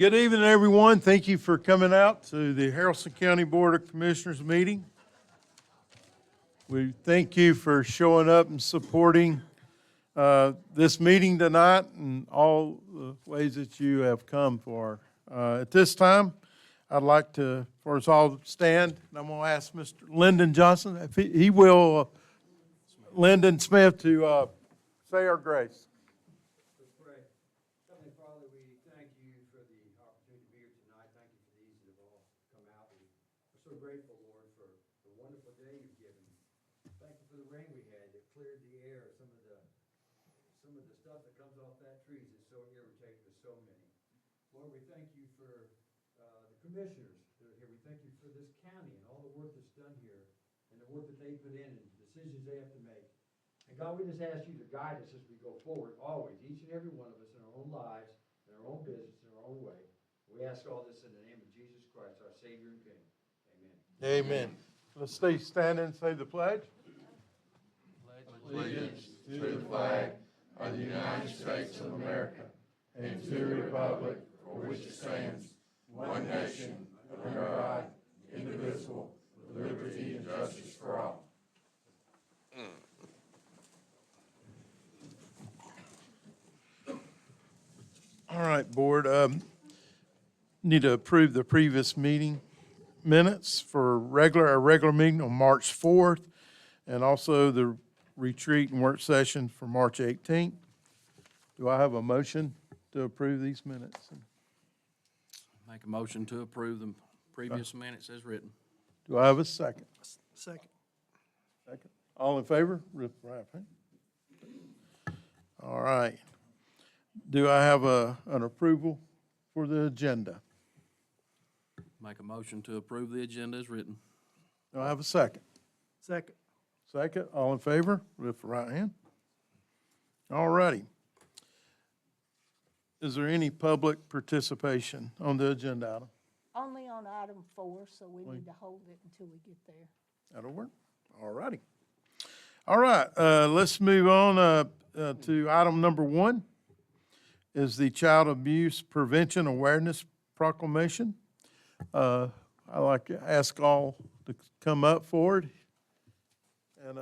Good evening, everyone. Thank you for coming out to the Haralson County Board of Commissioners meeting. We thank you for showing up and supporting this meeting tonight and all the ways that you have come for. At this time, I'd like to, for us all to stand, and I'm going to ask Mr. Lyndon Johnson, if he will, Lyndon Smith, to say our grace. Let's pray. Heavenly Father, we thank you for the opportunity to be here tonight. Thank you for these that have all come out. We're so grateful, Lord, for the wonderful day you've given. Thank you for the rain we had that cleared the air. Some of the stuff that comes off that tree is so irritating to so many. Lord, we thank you for the commissioners that are here. We thank you for this county and all the work that's done here and the work that they put in and the decisions they have to make. And God, we just ask you to guide us as we go forward, always, each and every one of us in our own lives, in our own business, in our own way. We ask all this in the name of Jesus Christ, our Savior and King. Amen. Amen. Let's stay standing and say the pledge. Allegiance to the flag of the United States of America and to the republic for which it stands, one nation, under God, indivisible, with liberty and justice for all. All right, Board. Need to approve the previous meeting minutes for our regular meeting on March 4th, and also the retreat and work session for March 18th. Do I have a motion to approve these minutes? Make a motion to approve the previous minutes as written. Do I have a second? Second. Second. All in favor? Right hand. All right. Do I have an approval for the agenda? Make a motion to approve the agenda as written. Do I have a second? Second. Second. All in favor? Lift the right hand. All righty. Is there any public participation on the agenda item? Only on item 4, so we need to hold it until we get there. That'll work. All righty. All right, let's move on to item number 1, is the Child Abuse Prevention Awareness Proclamation. I'd like to ask all to come up forward. And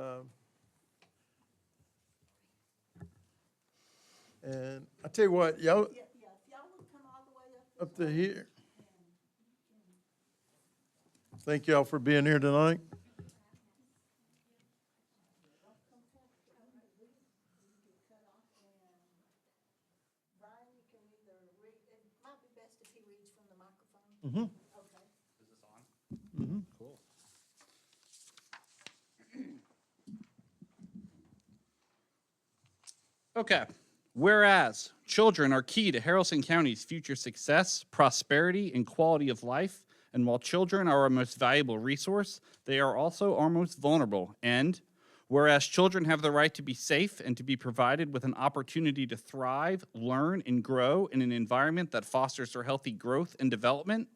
I tell you what, y'all, Yeah, if y'all would come all the way up. up to here. Thank y'all for being here tonight. Brian, you can either read, it might be best if he reads from the microphone. Mm-hmm. Okay. Is this on? Mm-hmm. Cool. Okay. Whereas children are key to Haralson County's future success, prosperity, and quality of life, and while children are our most valuable resource, they are also our most vulnerable. And whereas children have the right to be safe and to be provided with an opportunity to thrive, learn, and grow in an environment that fosters their healthy growth and development,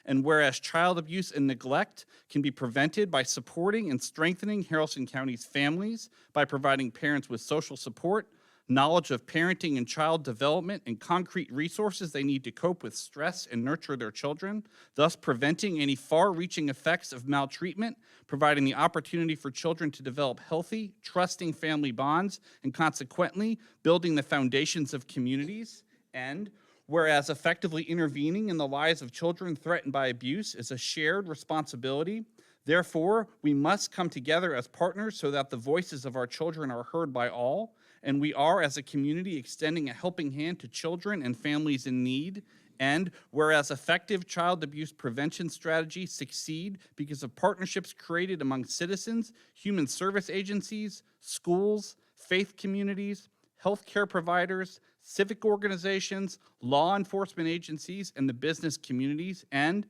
and whereas child abuse and neglect can be prevented by supporting and strengthening Haralson County's families by providing parents with social support, knowledge of parenting and child development, and concrete resources they need to cope with stress and nurture their children, thus preventing any far-reaching effects of maltreatment, providing the opportunity for children to develop healthy, trusting family bonds, and consequently building the foundations of communities. And whereas effectively intervening in the lives of children threatened by abuse is a shared responsibility, therefore, we must come together as partners so that the voices of our children are heard by all, and we are, as a community, extending a helping hand to children and families in need. And whereas effective child abuse prevention strategies succeed because of partnerships created among citizens, human service agencies, schools, faith communities, healthcare providers, civic organizations, law enforcement agencies, and the business communities. And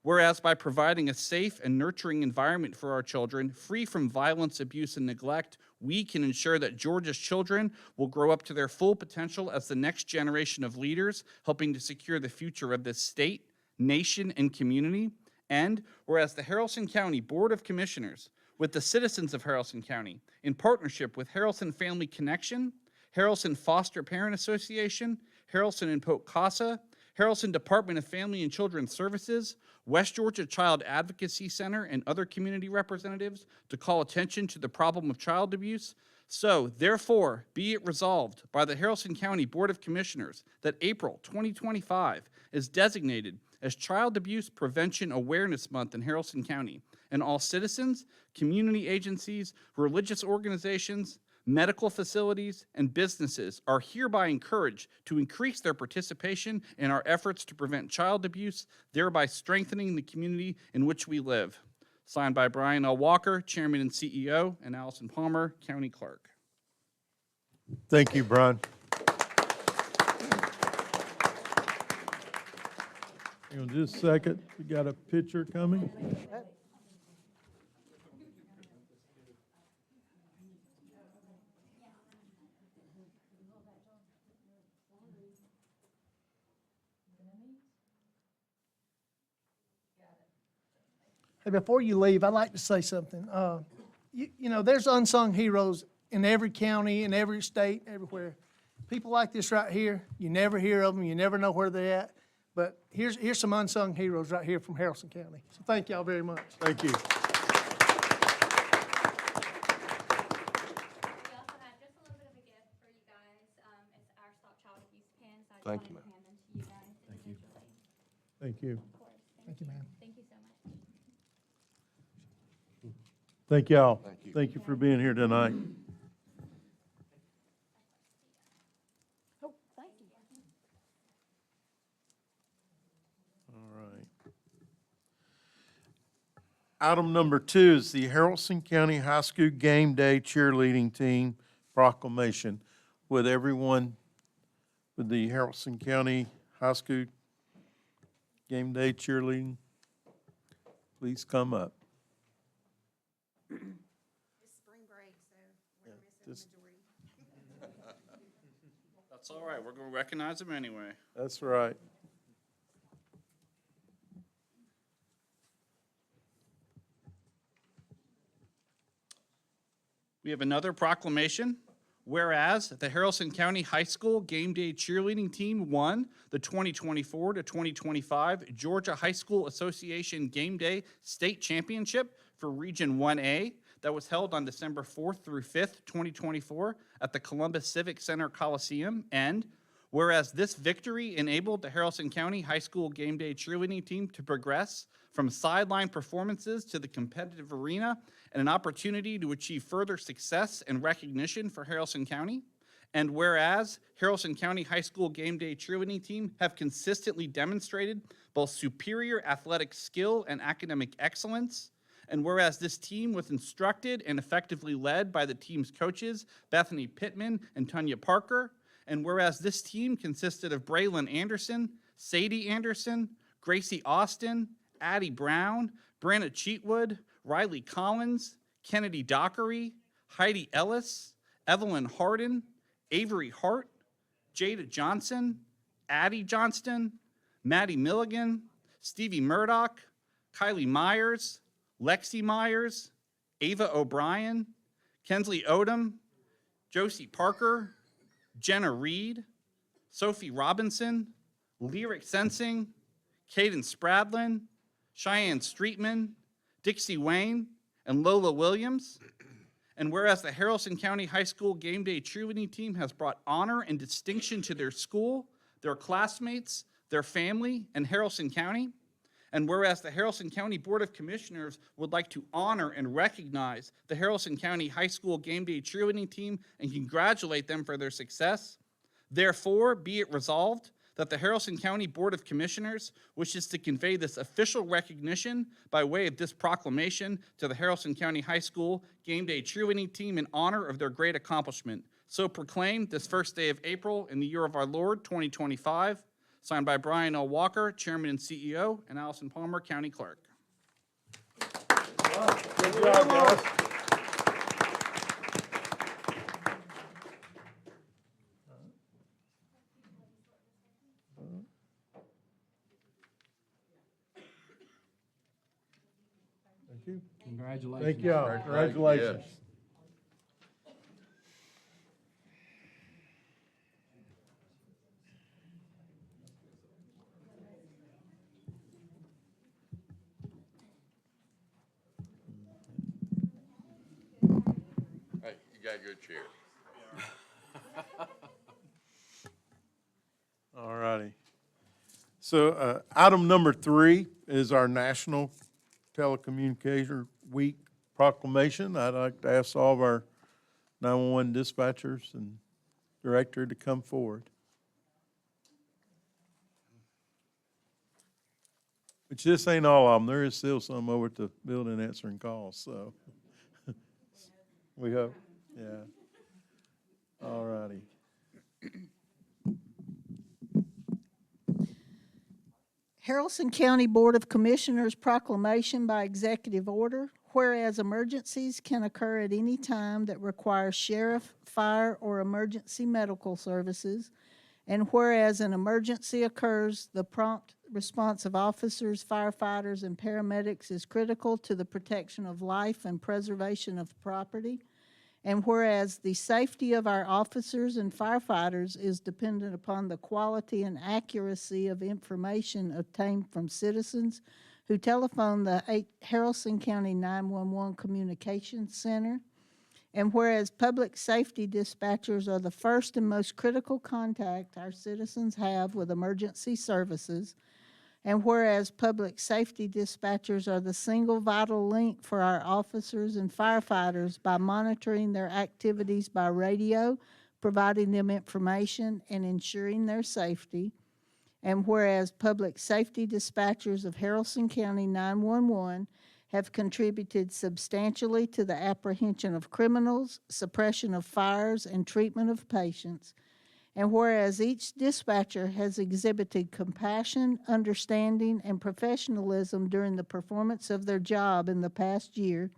whereas by providing a safe and nurturing environment for our children, free from violence, abuse, and neglect, we can ensure that Georgia's children will grow up to their full potential as the next generation of leaders, helping to secure the future of this state, nation, and community. And whereas the Haralson County Board of Commissioners, with the citizens of Haralson County, in partnership with Haralson Family Connection, Haralson Foster Parent Association, Haralson and Polk Casa, Haralson Department of Family and Children's Services, West Georgia Child Advocacy Center, and other community representatives to call attention to the problem of child abuse. So, therefore, be it resolved by the Haralson County Board of Commissioners that April 2025 is designated as Child Abuse Prevention Awareness Month in Haralson County, and all citizens, community agencies, religious organizations, medical facilities, and businesses are hereby encouraged to increase their participation in our efforts to prevent child abuse, thereby strengthening the community in which we live. Signed by Brian L. Walker, Chairman and CEO, and Allison Palmer, County Clerk. Thank you, Brian. Hang on just a second. We got a picture coming. Hey, before you leave, I'd like to say something. You know, there's unsung heroes in every county, in every state, everywhere. People like this right here, you never hear of them, you never know where they're at. But here's some unsung heroes right here from Haralson County. So thank y'all very much. Thank you. We also have just a little bit of a gift for you guys. It's our Stop Child Abuse pin, so I just wanted to hand them to you guys individually. Thank you. Of course. Thank you, ma'am. Thank you so much. Thank y'all. Thank you. Thank you for being here tonight. Oh, thank you. All right. Item number 2 is the Haralson County High School Game Day Cheerleading Team proclamation. Would everyone with the Haralson County High School Game Day Cheerleading please come up? It's spring break, so we're missing the just- majority. That's all right. We're going to recognize them anyway. That's right. We have another proclamation. Whereas the Haralson County High School Game Day Cheerleading Team won the 2024 to 2025 Georgia High School Association Game Day State Championship for Region 1A that was held on December 4th through 5th, 2024 at the Columbus Civic Center Coliseum. And whereas this victory enabled the Haralson County High School Game Day Cheerleading Team to progress from sideline performances to the competitive arena and an opportunity to achieve further success and recognition for Haralson County. And whereas Haralson County High School Game Day Cheerleading Team have consistently demonstrated both superior athletic skill and academic excellence, and whereas this team was instructed and effectively led by the team's coaches, Bethany Pittman and Tanya Parker, and whereas this team consisted of Braylon Anderson, Sadie Anderson, Gracie Austin, Addie Brown, Brenna Cheatwood, Riley Collins, Kennedy Dockery, Heidi Ellis, Evelyn Harden, Avery Hart, Jada Johnson, Addie Johnston, Maddie Milligan, Stevie Murdoch, Kylie Myers, Lexi Myers, Ava O'Brien, Kensley Odom, Josie Parker, Jenna Reed, Sophie Robinson, Lyric Sensing, Caden Spradlin, Cheyenne Streetman, Dixie Wayne, and Lola Williams. And whereas the Haralson County High School Game Day Cheerleading Team has brought honor and distinction to their school, their classmates, their family, and Haralson County. And whereas the Haralson County Board of Commissioners would like to honor and recognize the Haralson County High School Game Day Cheerleading Team and congratulate them for their success, therefore be it resolved that the Haralson County Board of Commissioners wishes to convey this official recognition by way of this proclamation to the Haralson County High School Game Day Cheerleading Team in honor of their great accomplishment. So proclaimed this first day of April in the year of our Lord, 2025. Signed by Brian L. Walker, Chairman and CEO, and Allison Palmer, County Clerk. Good job, guys. Thank you. Congratulations. Thank y'all. Congratulations. Yes. got a good chair. All righty. So item number 3 is our National Telecommunicator Week proclamation. I'd like to ask all of our 911 dispatchers and director to come forward. Which this ain't all of them. There is still some over at the building answering calls, so. We hope, yeah. All righty. Haralson County Board of Commissioners proclamation by executive order. Whereas emergencies can occur at any time that require sheriff, fire, or emergency medical services, and whereas an emergency occurs, the prompt response of officers, firefighters, and paramedics is critical to the protection of life and preservation of property. And whereas the safety of our officers and firefighters is dependent upon the quality and accuracy of information obtained from citizens who telephone the Haralson County 911 Communications Center. And whereas public safety dispatchers are the first and most critical contact our citizens have with emergency services, and whereas public safety dispatchers are the single vital link for our officers and firefighters by monitoring their activities by radio, providing them information, and ensuring their safety, and whereas public safety dispatchers of Haralson County 911 have contributed substantially to the apprehension of criminals, suppression of fires, and treatment of patients, and whereas each dispatcher has exhibited compassion, understanding, and professionalism during the performance of their job in the past year,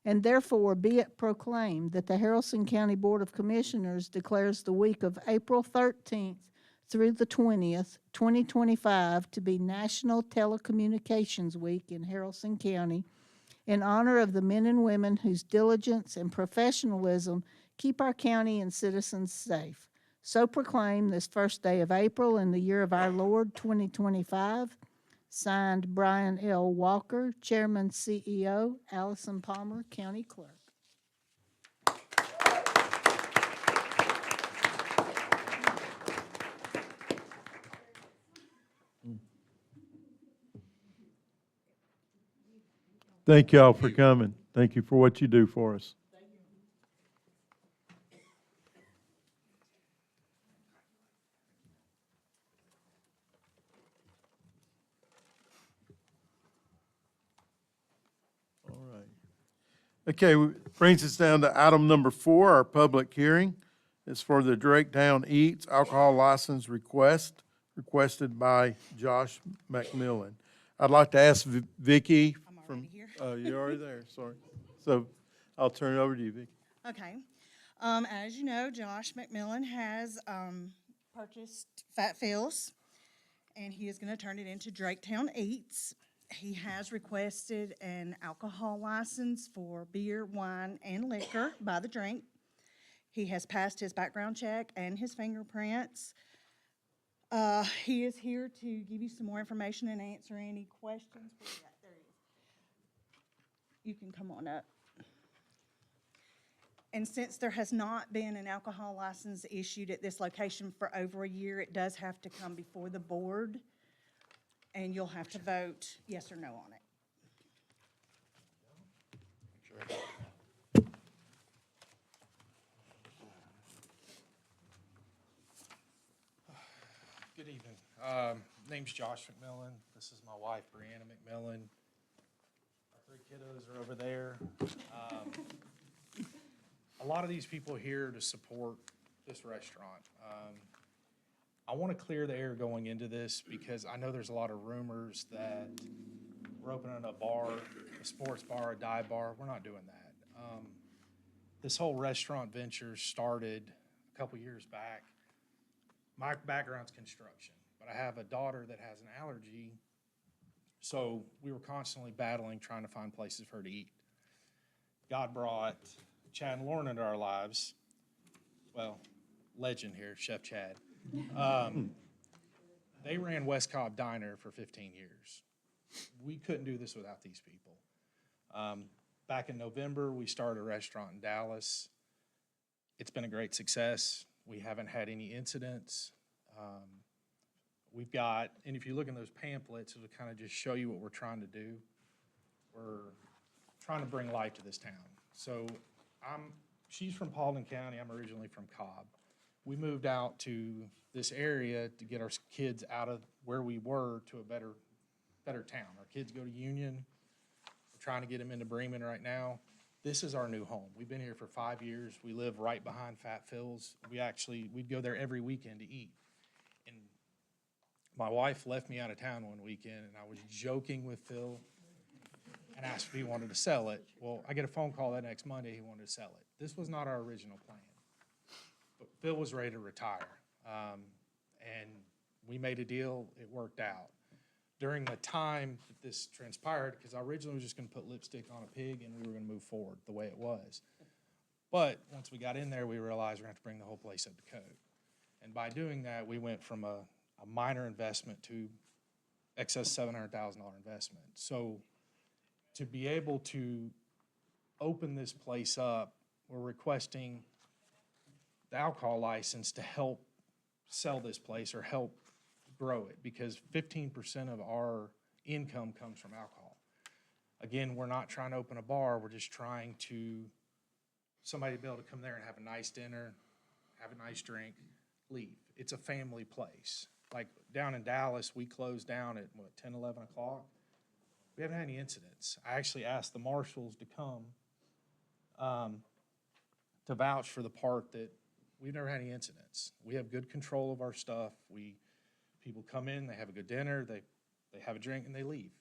and therefore be it proclaimed that the Haralson County Board of Commissioners declares the week of April 13th through the 20th, 2025, to be National Telecommunications Week in Haralson County in honor of the men and women whose diligence and professionalism keep our county and citizens safe. So proclaim this first day of April in the year of our Lord, 2025. Signed, Brian L. Walker, Chairman, CEO, Allison Palmer, County Clerk. Thank y'all for coming. Thank you for what you do for us. All right. Okay, brings us down to item number 4, our public hearing. It's for the Draketown Eats alcohol license requested by Josh McMillan. I'd like to ask Vicki. I'm already here. Oh, you're already there, sorry. So I'll turn it over to you, Vicki. Okay. As you know, Josh McMillan has purchased Fat Phil's, and he is going to turn it into Draketown Eats. He has requested an alcohol license for beer, wine, and liquor by the drink. He has passed his background check and his fingerprints. He is here to give you some more information and answer any questions. Where you at? There he is. You can come on up. And since there has not been an alcohol license issued at this location for over a year, it does have to come before the board, and you'll have to vote yes or no on it. Good evening. Name's Josh McMillan. This is my wife, Brianna McMillan. Our 3 kiddos are over there. A lot of these people are here to support this restaurant. I want to clear the air going into this because I know there's a lot of rumors that we're opening a bar, a sports bar, a dive bar. We're not doing that. This whole restaurant venture started a couple years back. My background's construction, but I have a daughter that has an allergy, so we were constantly battling, trying to find places for her to eat. God brought Chad and Lauren into our lives. Well, legend here, Chef Chad. They ran West Cobb Diner for 15 years. We couldn't do this without these people. Back in November, we started a restaurant in Dallas. It's been a great success. We haven't had any incidents. We've got, and if you look in those pamphlets, it'll kind of just show you what we're trying to do. We're trying to bring life to this town. So she's from Paulding County. I'm originally from Cobb. We moved out to this area to get our kids out of where we were to a better town. Our kids go to Union. We're trying to get them into Bremen right now. This is our new home. We've been here for 5 years. We live right behind Fat Phil's. We'd go there every weekend to eat. And my wife left me out of town one weekend, and I was joking with Phil and asked if he wanted to sell it. Well, I get a phone call that next Monday, he wanted to sell it. This was not our original plan. But Phil was ready to retire. And we made a deal, it worked out. During the time that this transpired, because I originally was just gonna put lipstick on a pig and we were gonna move forward the way it was. But once we got in there, we realized we're gonna have to bring the whole place up to code. And by doing that, we went from a minor investment to excess $700,000 investment. So to be able to open this place up, we're requesting the alcohol license to help sell this place or help grow it, because 15% of our income comes from alcohol. Again, we're not trying to open a bar, we're just trying to, somebody to be able to come there and have a nice dinner, have a nice drink, leave. It's a family place. Like down in Dallas, we closed down at 10, 11 o'clock. We haven't had any incidents. I actually asked the marshals to come to vouch for the part that we've never had any incidents. We have good control of our stuff. People come in, they have a good dinner, they have a drink, and they leave.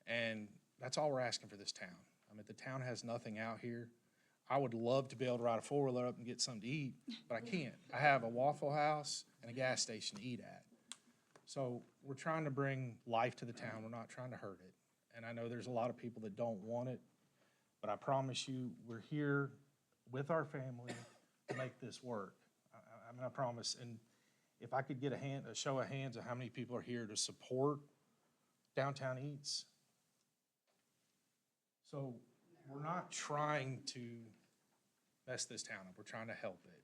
And that's all we're asking for this town. I mean, the town has nothing out here. I would love to be able to ride a four-wheeler up and get something to eat, but I can't. I have a Waffle House and a gas station to eat at. So we're trying to bring life to the town. We're not trying to hurt it. And I know there's a lot of people that don't want it, but I promise you, we're here with our family to make this work. I mean, I promise. And if I could get a show of hands of how many people are here to support Downtown Eats. So we're not trying to mess this town up. We're trying to help it.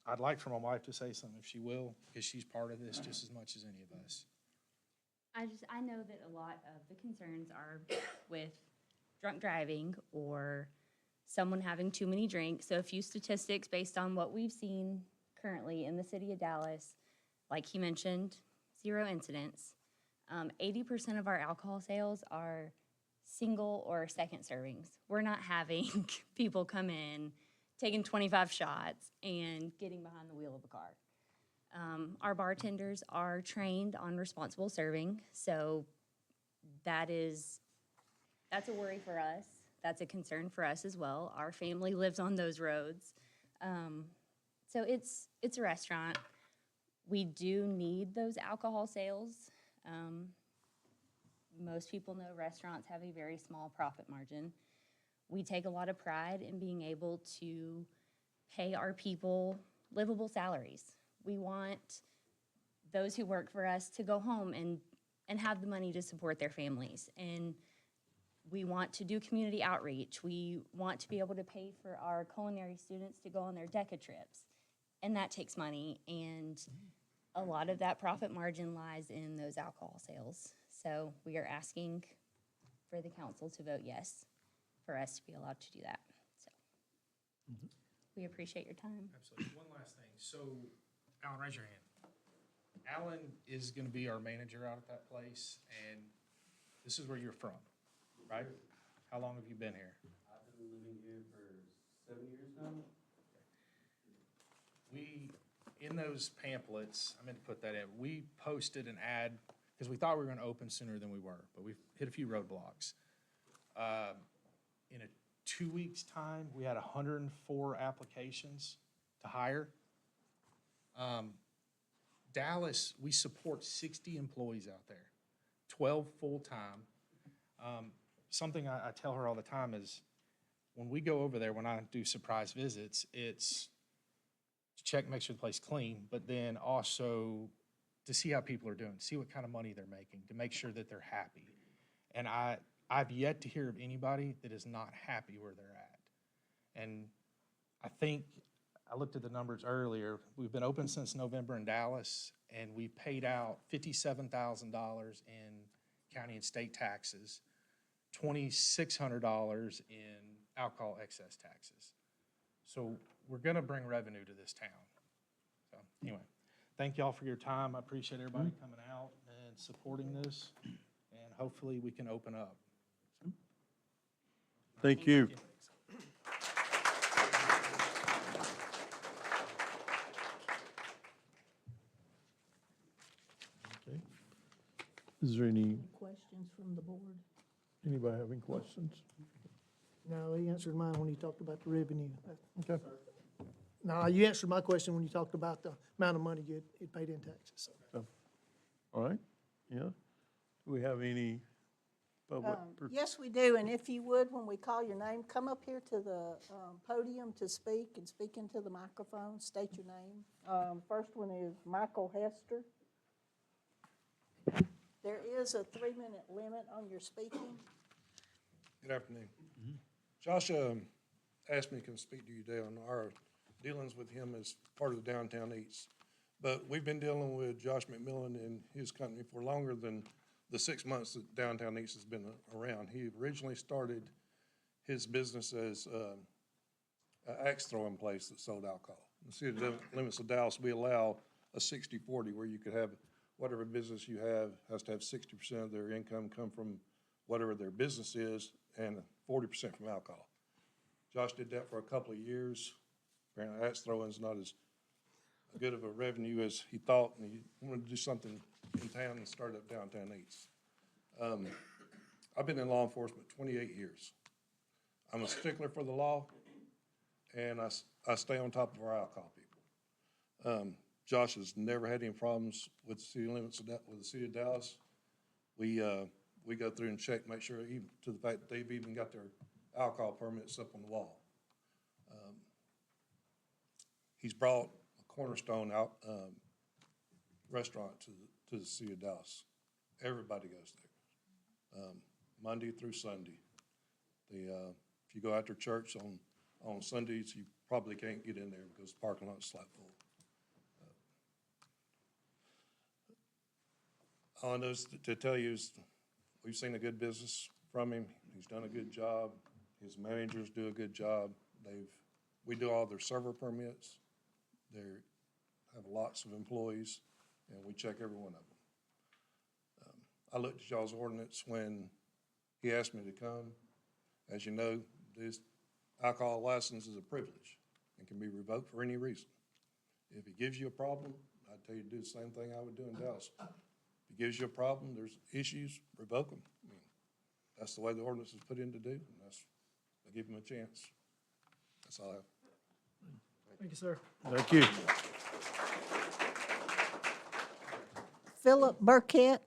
I'd like for my wife to say something if she will, because she's part of this just as much as any of us. I know that a lot of the concerns are with drunk driving or someone having too many drinks. So a few statistics based on what we've seen currently in the city of Dallas. Like he mentioned, 0 incidents. 80% of our alcohol sales are single or second servings. We're not having people come in, taking 25 shots and getting behind the wheel of a car. Our bartenders are trained on responsible serving, so that's a worry for us. That's a concern for us as well. Our family lives on those roads. So it's a restaurant. We do need those alcohol sales. Most people know restaurants have a very small profit margin. We take a lot of pride in being able to pay our people livable salaries. We want those who work for us to go home and have the money to support their families. And we want to do community outreach. We want to be able to pay for our culinary students to go on their DECA trips. And that takes money. And a lot of that profit margin lies in those alcohol sales. So we are asking for the council to vote yes for us to be allowed to do that. So we appreciate your time. Absolutely. One last thing. So, Alan, raise your hand. Alan is going to be our manager out at that place, and this is where you're from, right? How long have you been here? I've been living here for 7 years now. In those pamphlets, I meant to put that in, we posted an ad, because we thought we were going to open sooner than we were, but we've hit a few roadblocks. In a 2 weeks' time, we had 104 applications to hire. Dallas, we support 60 employees out there, 12 full-time. Something I tell her all the time is when we go over there, when I do surprise visits, it's to check, make sure the place is clean, but then also to see how people are doing, see what kind of money they're making, to make sure that they're happy. And I've yet to hear of anybody that is not happy where they're at. And I think, I looked at the numbers earlier, we've been open since November in Dallas, and we paid out $57,000 in county and state taxes, $2,600 in alcohol excess taxes. So we're gonna bring revenue to this town. So anyway, thank y'all for your time. I appreciate everybody coming out and supporting this, and hopefully we can open up. Thank you. Okay. Is there Questions from the board? anybody having questions? No, he answered mine when he talked about the revenue. Okay. No, you answered my question when you talked about the amount of money it paid in taxes. All right, yeah. Do we have any public? Yes, we do, and if you would, when we call your name, come up here to the podium to speak and speak into the microphone, state your name. First one is Michael Hester. There is a 3-minute limit on your speaking. Good afternoon. Josh asked me to come speak to you today on our dealings with him as part of the Downtown Eats. But we've been dealing with Josh McMillan and his company for longer than the 6 months that Downtown Eats has been around. He originally started his business as an axe throwing place that sold alcohol. In the city limits of Dallas, we allow a 60-40 where you could have whatever business you have has to have 60% of their income come from whatever their business is and 40% from alcohol. Josh did that for a couple of years. Apparently axe throwing is not as good of a revenue as he thought, and he wanted to do something in town and start up Downtown Eats. I've been in law enforcement 28 years. I'm a stickler for the law, and I stay on top of our alcohol people. Josh has never had any problems with the city limits with the city of Dallas. We go through and check, make sure, even to the fact that they've even got their alcohol permits up on the wall. He's brought a Cornerstone restaurant to the city of Dallas. Everybody goes there, Monday through Sunday. If you go after church on Sundays, you probably can't get in there because the parking lot's slap full. All I know is to tell you is we've seen a good business from him. He's done a good job. His managers do a good job. We do all their server permits. They have lots of employees, and we check every one of them. I looked at y'all's ordinance when he asked me to come. As you know, this alcohol license is a privilege and can be revoked for any reason. If it gives you a problem, I'd tell you to do the same thing I would do in Dallas. If it gives you a problem, there's issues, revoke them. I mean, that's the way the ordinance is put in to do, and I give them a chance. That's all I have. Thank you, sir. Thank you. Philip Burkett.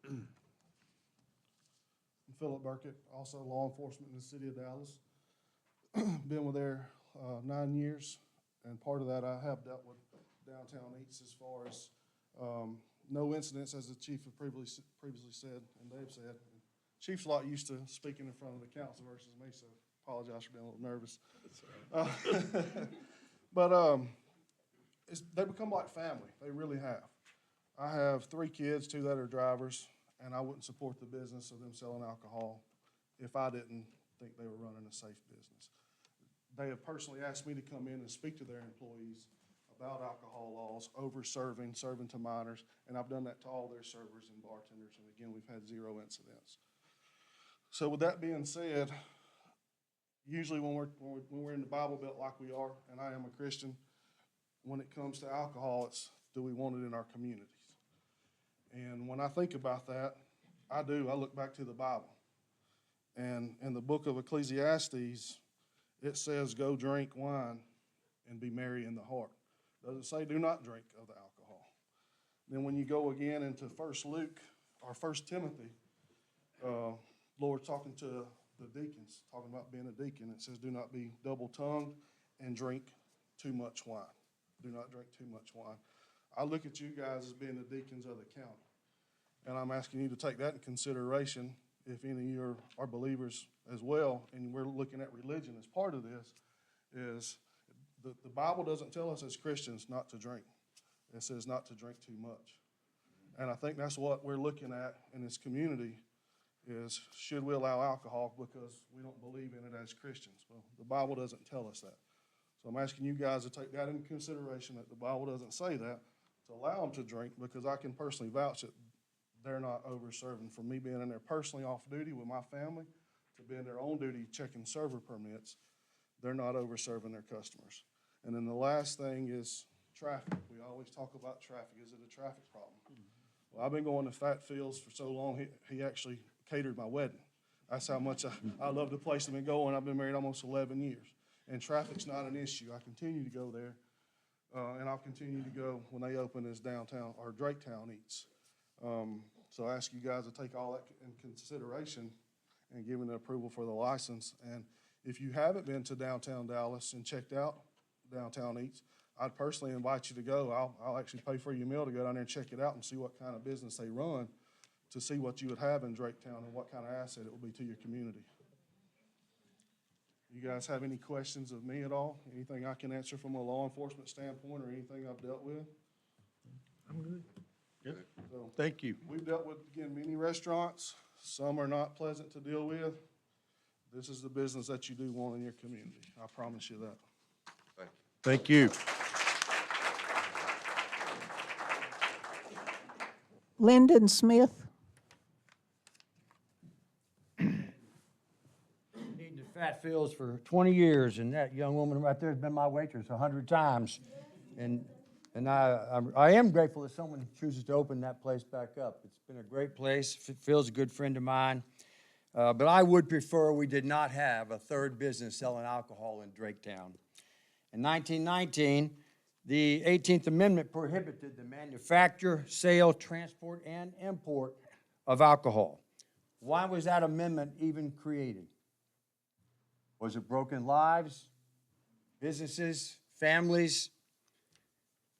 I'm Philip Burkett, also law enforcement in the city of Dallas. Been with there 9 years, and part of that I have dealt with Downtown Eats as far as no incidents, as the chief have previously said and Dave said. Chief's a lot used to speaking in front of the council versus me, so apologize for being a little nervous. But they become like family. They really have. I have 3 kids, 2 that are drivers, and I wouldn't support the business of them selling alcohol if I didn't think they were running a safe business. They have personally asked me to come in and speak to their employees about alcohol laws, serving to minors, and I've done that to all their servers and bartenders, and again, we've had 0 incidents. So with that being said, usually when we're in the Bible Belt like we are, and I am a Christian, when it comes to alcohol, it's do we want it in our communities? And when I think about that, I look back to the Bible. And in the book of Ecclesiastes, it says, go drink wine and be merry in the heart. It doesn't say do not drink of the alcohol. Then when you go again into 1 Timothy, Lord talking to the deacons, talking about being a deacon, it says do not be double-tongued and drink too much wine. Do not drink too much wine. I look at you guys as being the deacons of the county, and I'm asking you to take that in consideration if any of you are believers as well, and we're looking at religion as part of this, is the Bible doesn't tell us as Christians not to drink. It says not to drink too much. And I think that's what we're looking at in this community is should we allow alcohol because we don't believe in it as Christians? Well, the Bible doesn't tell us that. So I'm asking you guys to take that into consideration, that the Bible doesn't say that, to allow them to drink, because I can personally vouch that they're not over-serving. From me being in there personally off duty with my family to being there on duty checking server permits, they're not over-serving their customers. And then the last thing is traffic. We always talk about traffic. Is it a traffic problem? Well, I've been going to Fat Fields for so long, he actually catered my wedding. That's how much I love the place I've been going. I've been married almost 11 years. And traffic's not an issue. I continue to go there, and I'll continue to go when they open as downtown, or Draketown Eats. So I ask you guys to take all that in consideration and give an approval for the license. And if you haven't been to downtown Dallas and checked out Downtown Eats, I'd personally invite you to go. I'll actually pay for your meal to go down there and check it out and see what kind of business they run, to see what you would have in Draketown and what kind of asset it will be to your community. You guys have any questions of me at all? Anything I can answer from a law enforcement standpoint or anything I've dealt with? I'm good. Yep. So Thank you. we've dealt with, again, many restaurants. Some are not pleasant to deal with. This is the business that you do want in your community. I promise you that. Thank you. Lyndon Smith. Eating at Fat Fields for 20 years, and that young woman right there has been my waitress 100 times. And I am grateful that someone chooses to open that place back up. It's been a great place. Phil's a good friend of mine. But I would prefer we did not have a third business selling alcohol in Draketown. In 1919, the 18th Amendment prohibited the manufacture, sale, transport, and import of alcohol. Why was that amendment even created? Was it broken lives, businesses, families?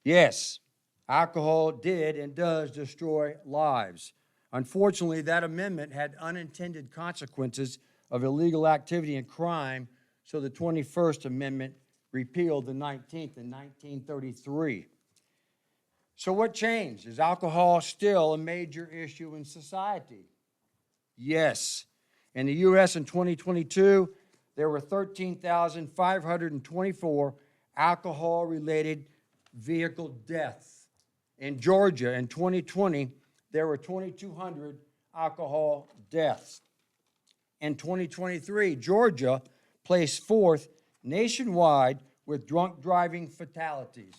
Yes, alcohol did and does destroy lives. Unfortunately, that amendment had unintended consequences of illegal activity and crime, so the 21st Amendment repealed the 19th in 1933. So what changed? Is alcohol still a major issue in society? Yes. In the U.S. in 2022, there were 13,524 alcohol-related vehicle deaths. In Georgia in 2020, there were 2,200 alcohol deaths. In 2023, Georgia placed fourth nationwide with drunk driving fatalities.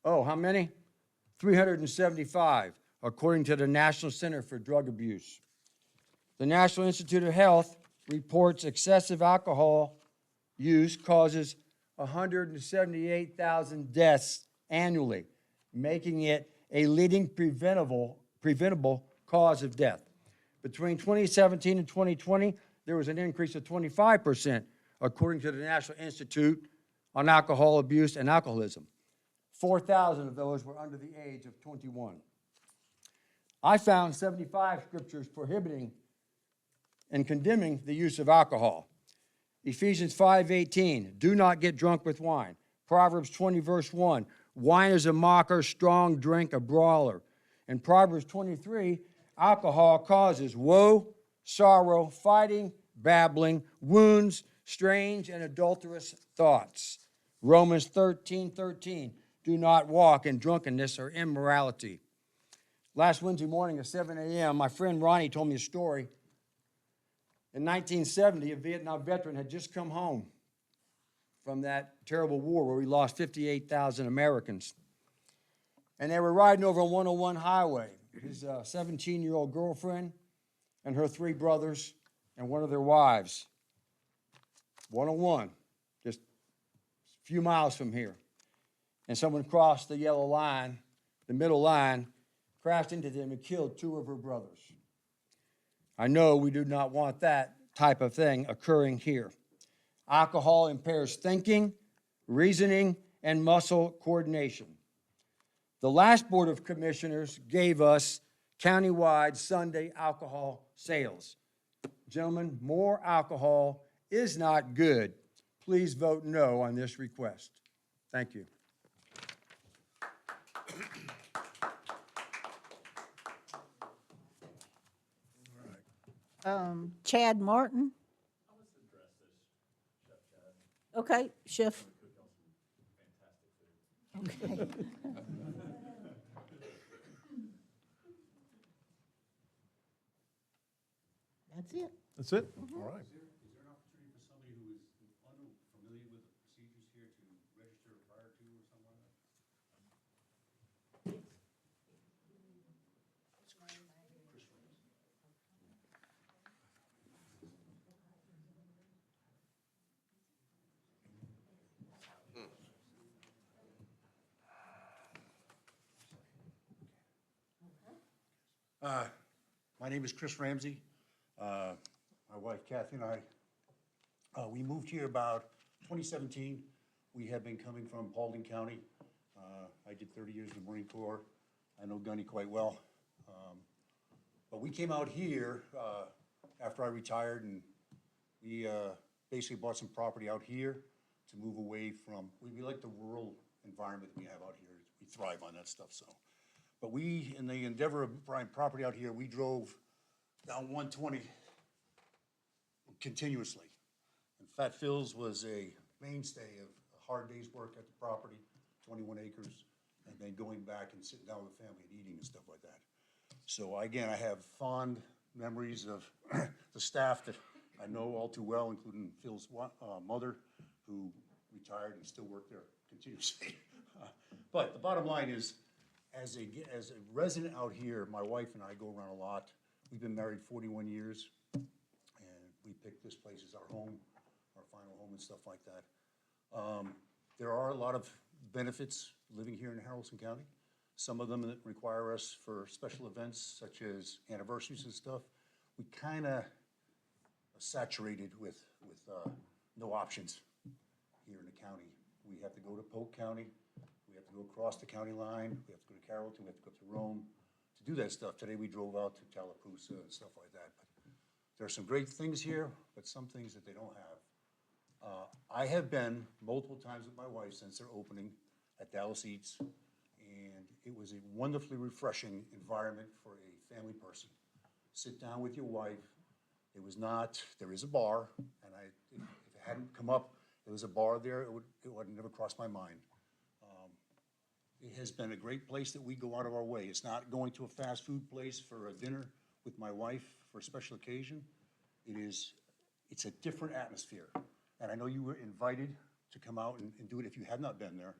Oh, how many? 375, according to the National Center for Drug Abuse. The National Institute of Health reports excessive alcohol use causes 178,000 deaths annually, making it a leading preventable cause of death. Between 2017 and 2020, there was an increase of 25%, according to the National Institute on Alcohol Abuse and Alcoholism. 4,000 of those were under the age of 21. I found 75 scriptures prohibiting and condemning the use of alcohol. Ephesians 5:18, do not get drunk with wine. Proverbs 20, verse 1, wine is a mocker, strong drink a brawler. And Proverbs 23, alcohol causes woe, sorrow, fighting, babbling, wounds, strange and adulterous thoughts. Romans 13:13, do not walk in drunkenness or immorality. Last Wednesday morning at 7 a.m., my friend Ronnie told me a story. In 1970, a Vietnam veteran had just come home from that terrible war where we lost 58,000 Americans. And they were riding over a 101 highway. His 17-year-old girlfriend and her 3 brothers and one of their wives. 101, just a few miles from here. And someone crossed the yellow line, the middle line, crashed into them and killed 2 of her brothers. I know we do not want that type of thing occurring here. Alcohol impairs thinking, reasoning, and muscle coordination. The last Board of Commissioners gave us countywide Sunday alcohol sales. Gentlemen, more alcohol is not good. Please vote no on this request. Thank you. Chad Martin? Okay, Chef. Okay. That's it. That's it? All right. Is there an opportunity for somebody who is unfamiliar with the procedures here to register prior to or something like that? My name is Chris Ramsey. My wife Kathy and I, we moved here about 2017. We had been coming from Paulding County. I did 30 years in the Marine Corps. I know Gunny quite well. But we came out here after I retired, and we basically bought some property out here to move away from, we like the rural environment we have out here. We thrive on that stuff, so. But we, in the endeavor of buying property out here, we drove down 120 continuously. And Fat Phil's was a mainstay of a hard day's work at the property, 21 acres, and then going back and sitting down with the family and eating and stuff like that. So again, I have fond memories of the staff that I know all too well, including Phil's mother, who retired and still worked there continuously. But the bottom line is, as a resident out here, my wife and I go around a lot. We've been married 41 years, and we picked this place as our home, our final home and stuff like that. There are a lot of benefits living here in Haralson County. Some of them that require us for special events, such as anniversaries and stuff. We kind of saturated with no options here in the county. We have to go to Polk County. We have to go across the county line. We have to go to Carrollton. We have to go to Rome to do that stuff. Today we drove out to Tallapoosa and stuff like that. But there are some great things here, but some things that they don't have. I have been multiple times with my wife since their opening at Dallas Eats, and it was a wonderfully refreshing environment for a family person. Sit down with your wife. It was not, there is a bar, and if it hadn't come up, there was a bar there, it would have never crossed my mind. It has been a great place that we go out of our way. It's not going to a fast food place for a dinner with my wife for a special occasion. It's a different atmosphere. And I know you were invited to come out and do it if you have not been there.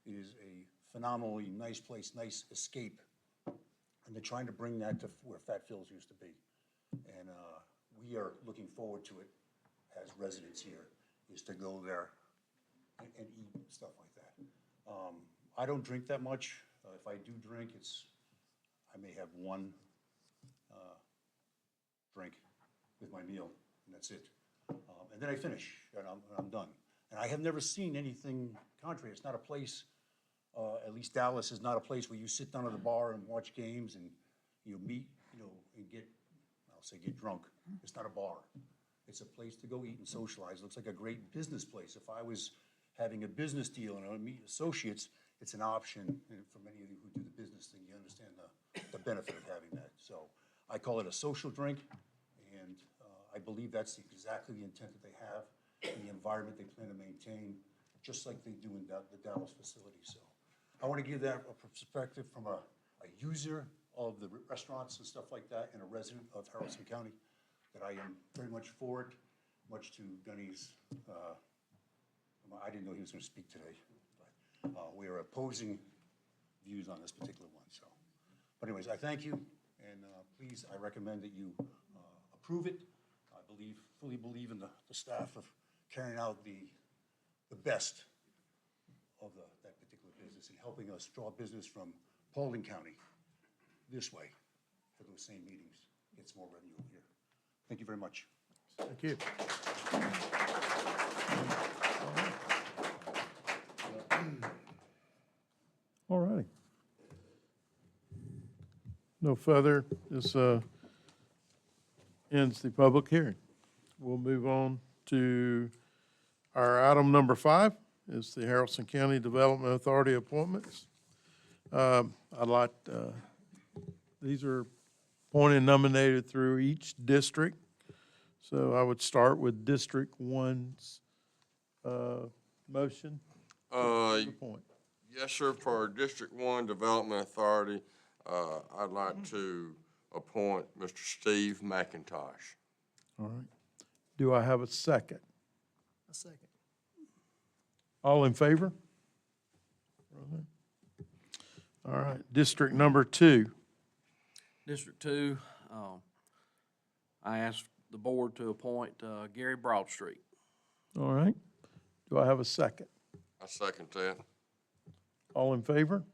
It is a phenomenally nice place, nice escape. And they're trying to bring that to where Fat Phil's used to be. And we are looking forward to it as residents here, is to go there and eat stuff like that. I don't drink that much. If I do drink, I may have one drink with my meal, and that's it. And then I finish, and I'm done. And I have never seen anything contrary. It's not a place, at least Dallas is not a place where you sit down at a bar and watch games and meet, and get drunk. It's not a bar. It's a place to go eat and socialize. It looks like a great business place. If I was having a business deal and I would meet associates, it's an option. And for many of you who do the business thing, you understand the benefit of having that. So I call it a social drink, and I believe that's exactly the intent that they have, and the environment they plan to maintain, just like they do in the Dallas facility. So I want to give that a perspective from a user of the restaurants and stuff like that, and a resident of Haralson County, that I am very much for it, much to Gunny's, I didn't know he was going to speak today, but we are opposing views on this particular one. So, but anyways, I thank you, and please, I recommend that you approve it. I fully believe in the staff of carrying out the best of that particular business and helping us draw business from Paulding County this way for those same meetings. Gets more revenue here. Thank you very much. Thank you. All righty. No further, this ends the public hearing. We'll move on to our item number 5, is the Haralson County Development Authority appointments. I'd like, these are appointed and nominated through each district. So I would start with District 1's motion. to appoint. Yes, sir, for District 1 Development Authority, I'd like to appoint Mr. Steve McIntosh. All right. Do I have a second? A second. All in favor? All right. District number 2. District 2, I asked the board to appoint Gary Broadstreet. All right. Do I have a second? I second that. All in favor?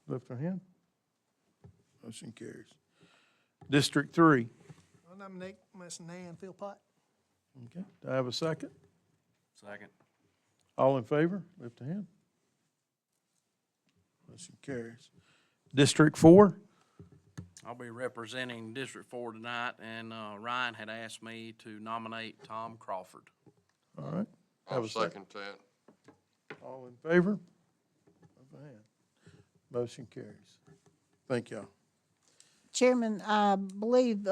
Lift your hand. Motion carries. District 3. I'll nominate Ms. Nan Philpott. Okay. Do I have a second? Second. All in favor? Lift a hand. Motion carries. District 4. I'll be representing District 4 tonight, and Ryan had asked me to nominate Tom Crawford. All right. Have I'll a second. second that. All in favor? Lift a hand. Motion carries. Thank y'all. Chairman, I believe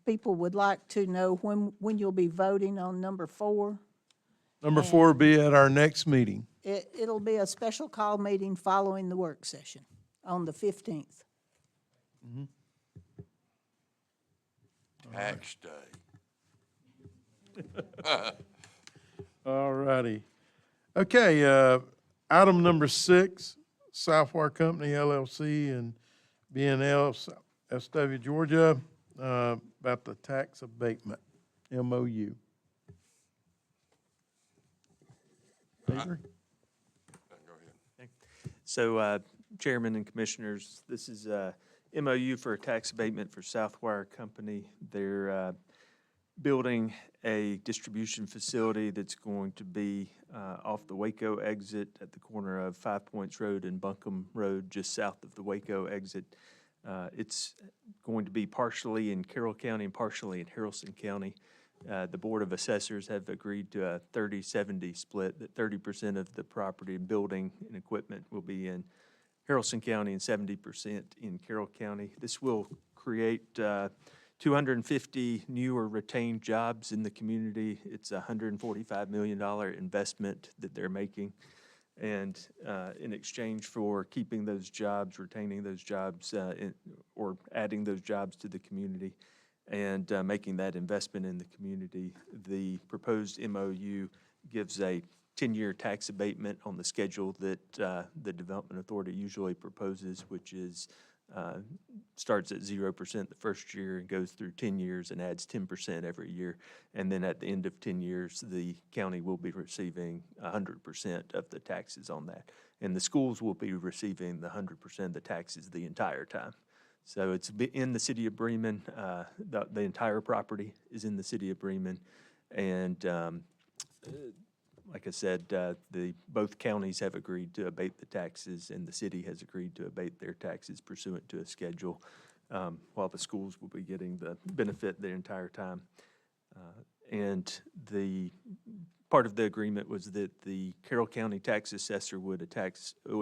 people would like to know when you'll be voting on number 4. Number 4 will be at our next meeting. It'll be a special call meeting following the work session on the 15th. Tax day. All righty. Okay, item number 6, Southwire Company LLC and BNL SW Georgia, about the tax abatement, MOU. Avery? Go ahead. So, Chairman and Commissioners, this is a MOU for a tax abatement for Southwire Company. They're building a distribution facility that's going to be off the Waco exit at the corner of 5 Points Road and Buncombe Road, just south of the Waco exit. It's going to be partially in Carroll County and partially in Haralson County. The Board of Assessors have agreed to a 30-70 split, that 30% of the property, building, and equipment will be in Haralson County and 70% in Carroll County. This will create 250 new or retained jobs in the community. It's a $145 million investment that they're making. And in exchange for keeping those jobs, retaining those jobs, or adding those jobs to the community, and making that investment in the community, the proposed MOU gives a 10-year tax abatement on the schedule that the Development Authority usually proposes, which is starts at 0% the first year and goes through 10 years and adds 10% every year. And then at the end of 10 years, the county will be receiving 100% of the taxes on that. And the schools will be receiving the 100% of the taxes the entire time. So it's in the city of Bremen. The entire property is in the city of Bremen. And like I said, both counties have agreed to abate the taxes, and the city has agreed to abate their taxes pursuant to a schedule, while the schools will be getting the benefit the entire time. And the part of the agreement was that the Carroll County tax assessor would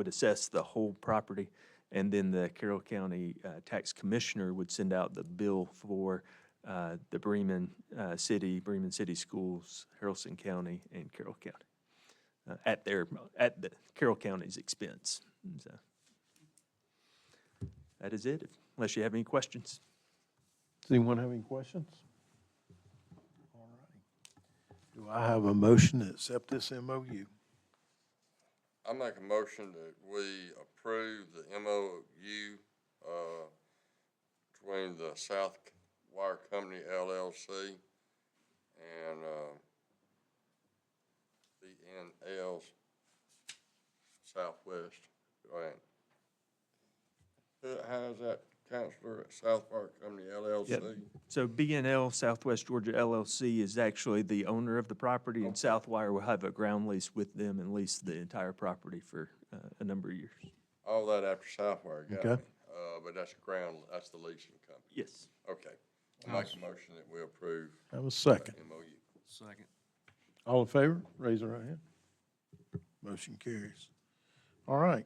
assess the whole property, and then the Carroll County tax commissioner would send out the bill for the Bremen City Schools, Haralson County, and Carroll County at the Carroll County's expense. So that is it, unless you have any questions. Does anyone have any questions? All righty. Do I have a motion to accept this MOU? I make a motion that we approve the MOU between the Southwire Company LLC and BNL Southwest. Right. How's that, Counselor, at Southwire Company LLC? Yep. So BNL Southwest Georgia LLC is actually the owner of the property, and Southwire will have a ground lease with them and lease the entire property for a number of years. All that after Southwire got Okay. me. but that's that's the leasing company. Yes. Okay. I make a motion that we approve. Have a second. MOU. Second. All in favor, raise your right hand. Motion carries. All right.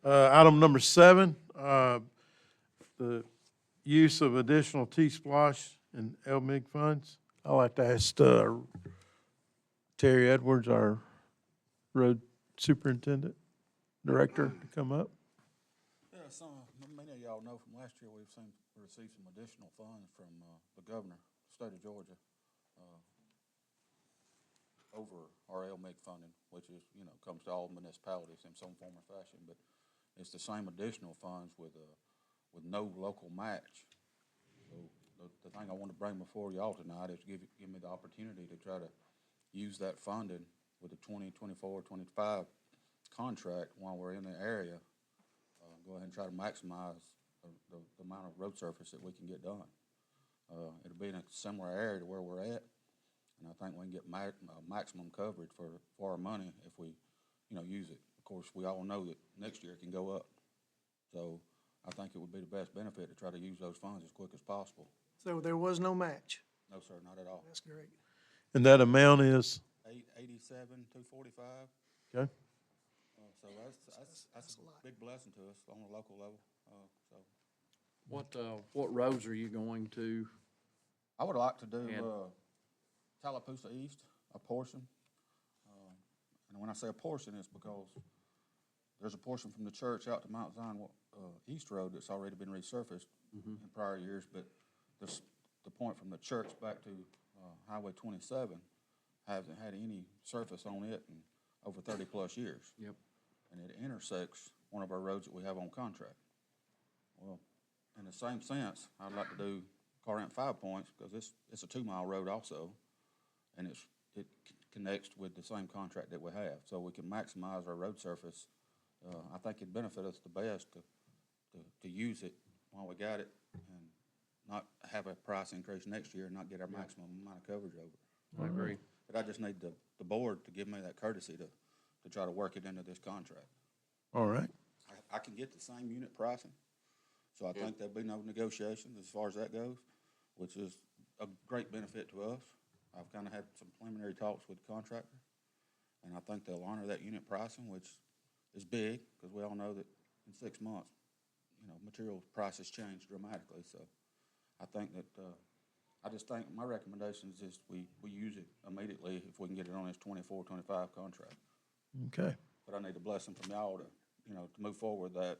Item number 7, the use of additional T-Splosh and LMIG funds. I'd like to ask Terry Edwards, our road superintendent, director, to come up. Yeah, many of y'all know from last year, we received some additional funds from the governor, state of Georgia, over our LMIG funding, which is, comes to all municipalities in some form or fashion, but it's the same additional funds with no local match. So the thing I want to bring before y'all tonight is give me the opportunity to try to use that funding with the 2024-25 contract while we're in the area. Go ahead and try to maximize the amount of road surface that we can get done. It'll be in a similar area to where we're at, and I think we can get maximum coverage for our money if we, use it. Of course, we all know that next year it can go up. So I think it would be the best benefit to try to use those funds as quick as possible. So there was no match. No, sir, not at all. That's great. And that amount is? 87,245. Okay. So that's a big blessing to us on a local level. What roads are you going to? I would like to do And- Tallapoosa East, a portion. And when I say a portion, it's because there's a portion from the church out to Mount Zion East Road that's already been resurfaced in prior years, but the point from the church back to Highway 27 hasn't had any surface on it in over 30-plus years. Yep. And it intersects one of our roads that we have on contract. Well, in the same sense, I'd like to do Corinth 5 Points because it's a 2-mile road also, and it connects with the same contract that we have, so we can maximize our road surface. I think it'd benefit us the best to use it while we got it and not have a price increase next year and not get our maximum amount of coverage over it. I agree. But I just need the board to give me that courtesy to try to work it into this contract. All right. I can get the same unit pricing, so I think there'll be no negotiations as far as that goes, which is a great benefit to us. I've kind of had some preliminary talks with the contractor, and I think they'll honor that unit pricing, which is big, because we all know that in 6 months, material prices change dramatically. So I think that, I just think my recommendation is we use it immediately if we can get it on this 24-25 contract. Okay. But I need a blessing from y'all to move forward with that.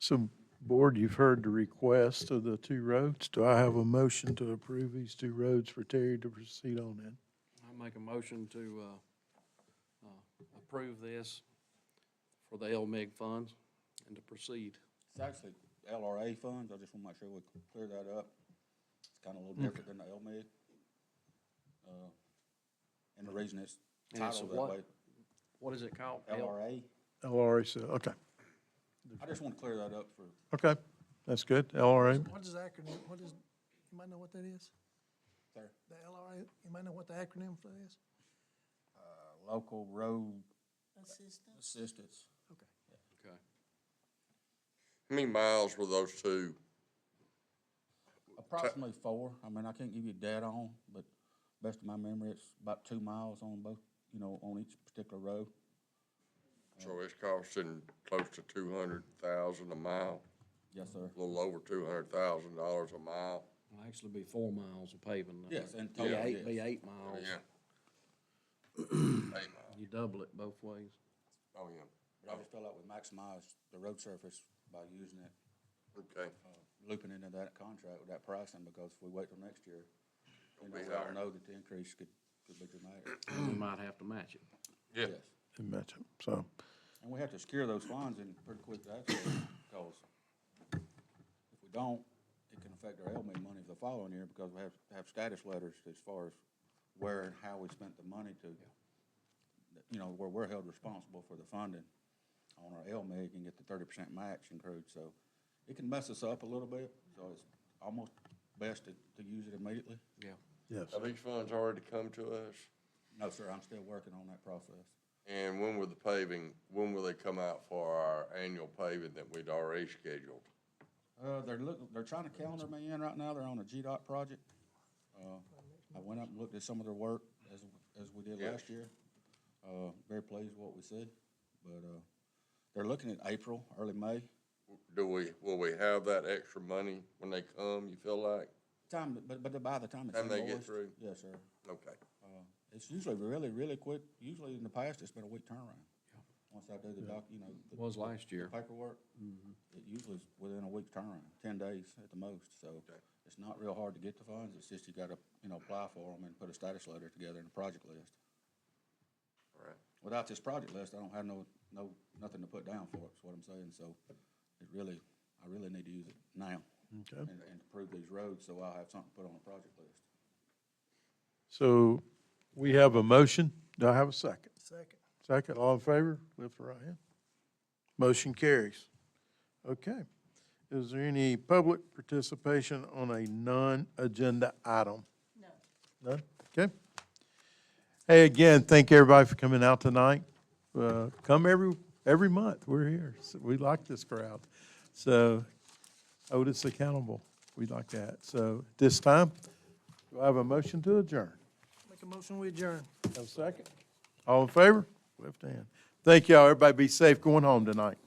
So, Board, you've heard the request of the 2 roads. Do I have a motion to approve these 2 roads for Terry to proceed on then? I make a motion to approve this for the LMIG funds and to proceed. It's actually LRA funds. I just want to make sure we clear that up. It's kind of a little different than the LMIG. And the reason it's And it's titled that what? way. What is it called? LRA. LRA, so, okay. I just want to clear that up for. Okay, that's good. LRA. What is the acronym? You might know what that is? Sir. The LRA, you might know what the acronym for that is? Local road Assistance. assistance. Okay. How many miles were those 2? Approximately 4. I mean, I can't give you data on, but best of my memory, it's about 2 miles on both, on each particular road. So it's costing close to $200,000 a mile, Yes, sir. a little over $200,000 a mile. It'll actually be 4 miles of paving. Yes, and Be total, eight, be yes. 8 miles. Yeah. 8 miles. You double it both ways. Oh, yeah. But I just feel like we maximized the road surface by using it, Okay. looping into that contract with that pricing, because if we wait till next year, It'll we be all higher. know that the increase could be dramatic. We might have to match it. Yeah. Yes. Didn't match up, so, And we have to secure those funds in pretty quick access, because if we don't, it can affect our LMIG money the following year, because we have to have status letters as far as where and how we spent the money to, where we're held responsible for the funding on our LMIG and get the 30% match accrued. So it can mess us up a little bit, so it's almost best to use it immediately. Yeah. yes. Have these funds already come to us? No, sir, I'm still working on that process. And when will they come out for our annual paving that we'd already scheduled? They're trying to calendar me in right now. They're on a GDOT project. I went up and looked at some of their work as we did Yeah. last year. Very pleased with what we said, but, they're looking at April, early May. Will we have that extra money when they come, you feel like? But by the time it's Time they get invoiced. through? Yes, sir. Okay. It's usually really, really quick. Usually in the past, it's been a week turnaround. Once I do the Was last year. paperwork, it usually is within a week's turnaround, 10 days at the most. So it's not real hard to get the funds. It's just you gotta, apply for them and put a status letter together and a project list. All right. Without this project list, I don't have nothing to put down for it, is what I'm saying. So I really need to use it now. Okay. And improve these roads, so I'll have something to put on the project list. So we have a motion. Do I have a second? Second. Second, all in favor, lift the right hand. Motion carries. Okay. Is there any public participation on a non-agenda item? No. None? Okay. Hey, again, thank everybody for coming out tonight. Come every month. We're here. So we like this crowd. So hold us accountable. We like that. So this time, do I have a motion to adjourn? Make a motion, we adjourn. Have a second? All in favor? Lift hand. Thank y'all. Everybody be safe going home tonight.